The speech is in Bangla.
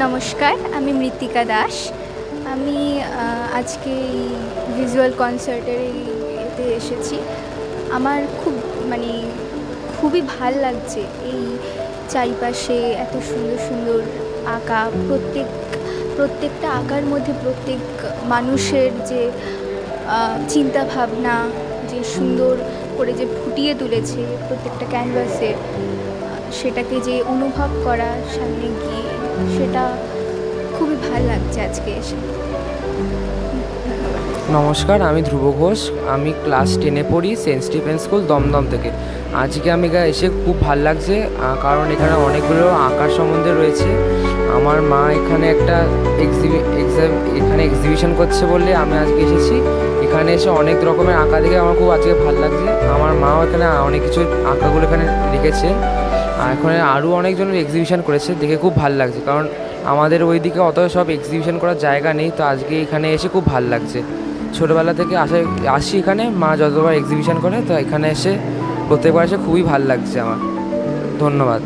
নমস্কার, আমি মৃত্তিকা দাস। আমি আজকে এই ভিজুয়াল কনসার্টের এতে এসেছি। আমার মানে খুবই ভাল লাগছে এই চারিপাশে এত সুন্দর সুন্দর আঁকা। প্রত্যেকটা আঁকার মধ্যে প্রত্যেক মানুষের যে চিন্তাভাবনা যে সুন্দর করে যে ফুটিয়ে তুলেছে প্রত্যেকটা ক্যানভাসে, সেটাকে যে অনুভব করা সামনে গিয়ে, সেটা খুবই ভাল লাগছে আজকে এসে। নমস্কার, আমি ধ্রুব ঘোষ। আমি ক্লাস 10-এ পড়ি, সেন্ট স্টিফেন স্কুল, দমদম থেকে। আজকে আমি এসে খুব ভাল লাগছে, কারণ এখানে অনেকগুলো আঁকার সম্বন্ধে রয়েছে। আমার মা এখানে একটা এক্সিবিশন করছে বলে আমি আজকে এসেছি। এখানে এসে অনেক রকমের আঁকা দেখে আমার খুব আজকে ভাল লাগছে। আমার মাও এখানে অনেক কিছু আঁকাগুলো এখানে রেখেছে, আর এখানে আরও অনেকজনের এক্সিবিশন করেছে, দেখে খুব ভাল লাগছে। কারণ আমাদের ওইদিকে অত সব এক্সিবিশন করার জায়গা নেই, তো আজকে এখানে এসে খুব ভাল লাগছে। ছোটোবেলা থেকে আসি এখানে, মা যতবার এক্সিবিশন করে, তো এখানে এসে প্রত্যেকবার এসে খুবই ভাল লাগছে আমার। ধন্যবাদ।